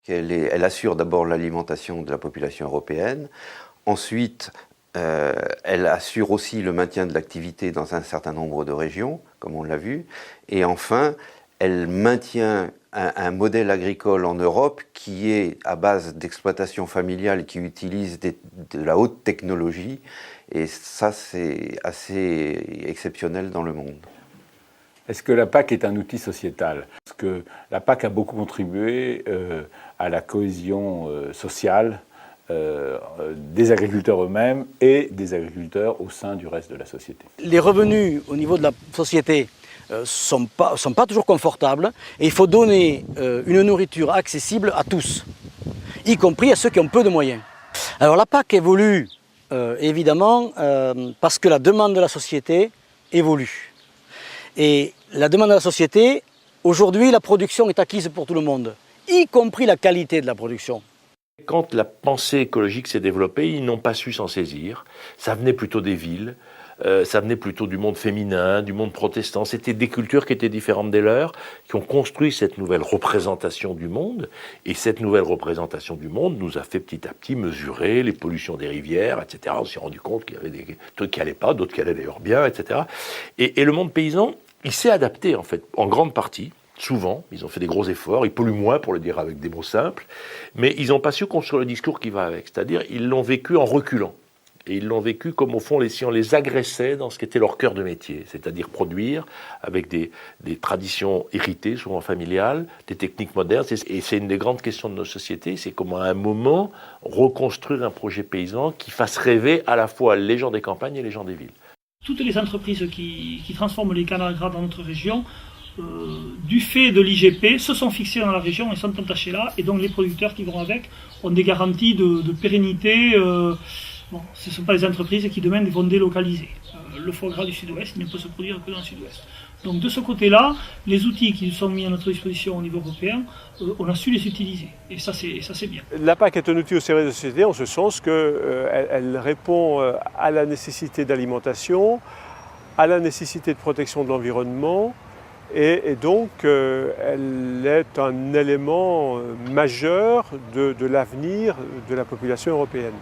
Elle assure d'abord l'alimentation de la population européenne. Ensuite, elle assure aussi le maintien de l'activité dans un certain nombre de régions, comme on l'a vu. Et enfin, elle maintient un modèle agricole en Europe qui est à base d'exploitation familiale, qui utilise de la haute technologie. Et ça, c'est assez exceptionnel dans le monde. Est-ce que la PAC est un outil sociétal? Parce que la PAC a beaucoup contribué à la cohésion sociale des agriculteurs eux-mêmes et des agriculteurs au sein du reste de la société. Les revenus au niveau de la société sont pas toujours confortables et il faut donner une nourriture accessible à tous, y compris à ceux qui ont peu de moyens. Alors la PAC évolue évidemment parce que la demande de la société évolue. Et la demande de la société, aujourd'hui la production est acquise pour tout le monde, y compris la qualité de la production. Quand la pensée écologique s'est développée, ils n'ont pas su s'en saisir. Ça venait plutôt des villes, ça venait plutôt du monde féminin, du monde protestant. C'était des cultures qui étaient différentes des leurs, qui ont construit cette nouvelle représentation du monde. Et cette nouvelle représentation du monde nous a fait petit à petit mesurer les pollutions des rivières, etc. On s'est rendu compte qu'il y avait des trucs qui n'allaient pas, d'autres qui allaient d'ailleurs bien, etc. Et le monde paysan, il s'est adapté en fait, en grande partie. Souvent, ils ont fait des gros efforts, ils polluent moins pour le dire avec des mots simples, mais ils n'ont pas su construire le discours qui va avec, c'est-à-dire ils l'ont vécu en reculant. Et ils l'ont vécu comme au fond si on les agressait dans ce qui était leur cœur de métier, c'est-à-dire produire avec des traditions héritées, souvent familiales, des techniques modernes. Et c'est une des grandes questions de nos sociétés, c'est comment à un moment reconstruire un projet paysan qui fasse rêver à la fois les gens des campagnes et les gens des villes. Toutes les entreprises qui transforment les canards gras dans notre région, du fait de l'IGP, se sont fixés dans la région et sont attachés là, et donc les producteurs qui vont avec ont des garanties de pérennité. Bon, ce ne sont pas les entreprises qui demain vont délocaliser. Le foie gras du sud-ouest ne peut se produire que dans le sud-ouest. Donc de ce côté-là, les outils qui sont mis à notre disposition au niveau européen, on a su les utiliser. Et ça c'est bien. La PAC est un outil au service de la société en ce sens qu'elle répond à la nécessité d'alimentation, à la nécessité de protection de l'environnement, et donc elle est un élément majeur de l'avenir de la population européenne.